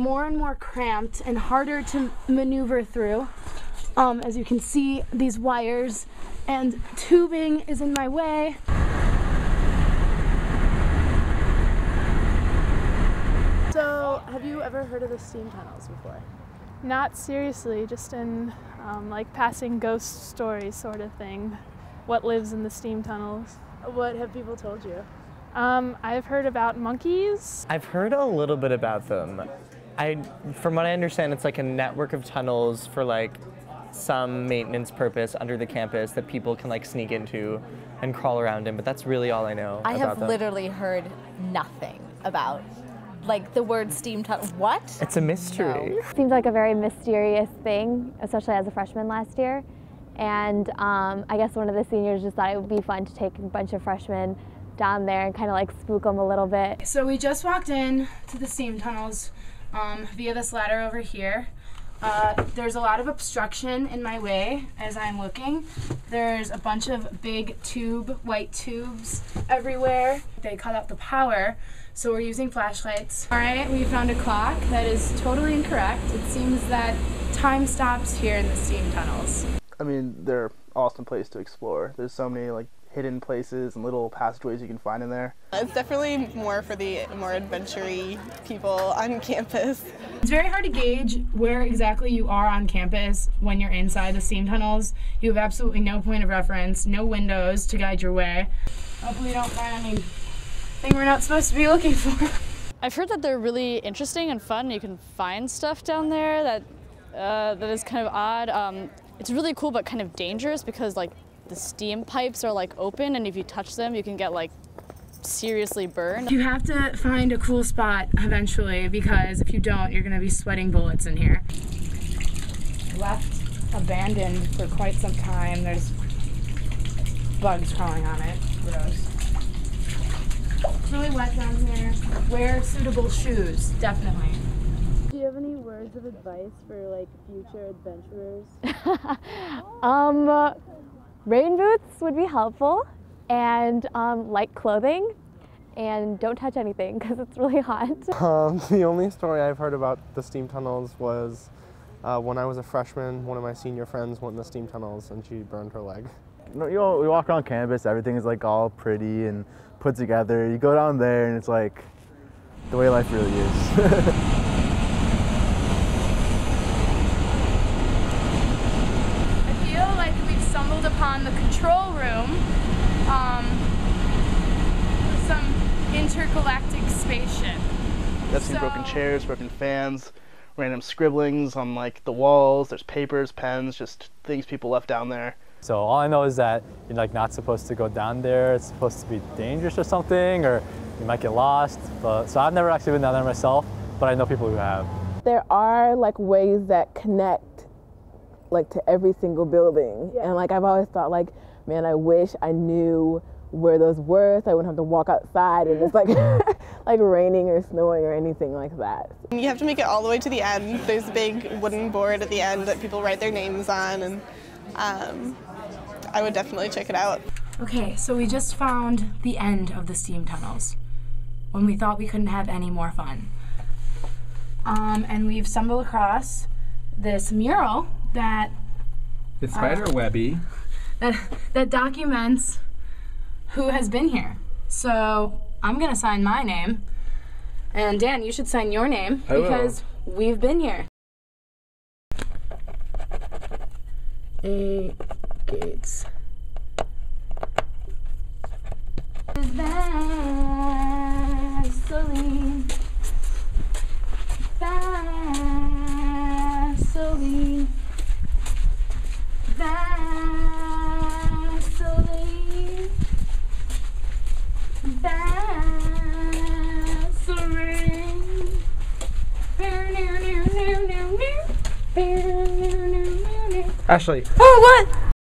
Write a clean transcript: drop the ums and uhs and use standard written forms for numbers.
more and more cramped and harder to maneuver through. As you can see, these wires and tubing is in my way. So, have you ever heard of the steam tunnels before? Not seriously, just in like passing ghost stories sort of thing. What lives in the steam tunnels? What have people told you? I've heard about monkeys. I've heard a little bit about them. From what I understand, it's like a network of tunnels for like some maintenance purpose under the campus that people can like sneak into and crawl around in, but that's really all I know I about have them. literally heard nothing about like the word steam tunnel. What? It's a mystery. No. Seemed like a very mysterious thing, especially as a freshman last year. And I guess one of the seniors just thought it would be fun to take a bunch of freshmen down there and kind of like spook them a little bit. So we just walked in to the steam tunnels via this ladder over here. There's a lot of obstruction in my way as I'm looking. There's a bunch of big white tubes everywhere. They cut out the power, so we're using flashlights. All right, we found a clock that is totally incorrect. It seems that time stops here in the steam tunnels. I mean, they're an awesome place to explore. There's so many like hidden places and little passageways you can find in there. It's definitely more for the more adventure-y people on campus. It's very hard to gauge where exactly you are on campus when you're inside the steam tunnels. You have absolutely no point of reference, no windows to guide your way. Hopefully you don't find anything we're not supposed to be looking for. I've heard that they're really interesting and fun. You can find stuff down there that is kind of odd. It's really cool but kind of dangerous because like the steam pipes are like open, and if you touch them you can get like seriously burned. You have to find a cool spot eventually, because if you don't, you're gonna be sweating bullets in here. Left abandoned for quite some time. There's bugs crawling on it. Gross. It's really wet down here. Wear suitable shoes, definitely. Do you have any words of advice for like future adventurers? Rain boots would be helpful, and light clothing, and don't touch anything because it's really hot. The only story I've heard about the steam tunnels was when I was a freshman, one of my senior friends went in the steam tunnels and she burned her leg. You know, we walk around campus, everything is like all pretty and put together. You go down there and it's like the way life really is. Stumbled upon the control room, some intergalactic spaceship. I've seen broken chairs, broken fans, random scribblings on like the walls. There's papers, pens, just things people left down there. So all I know is that you're like not supposed to go down there. It's supposed to be dangerous or something, or you might get lost. So I've never actually been down there myself, but I know people who have. There are like ways that connect like to every single building, and like I've always thought like, man, I wish I knew where those were so I wouldn't have to walk outside and it's like like raining or snowing or anything like that. You have to make it all the way to the end. There's a big wooden board at the end that people write their names on, and I would definitely check it out. Okay, so we just found the end of the steam tunnels when we thought we couldn't have any more fun. And we've stumbled across this mural that it's spider webby that documents who has been here. So I'm gonna sign my name, and Dan, you should sign your name because we've been here. A. Gates. Vaseline. Vaseline. Vaseline. Vaseline. Ashley. Oh, what?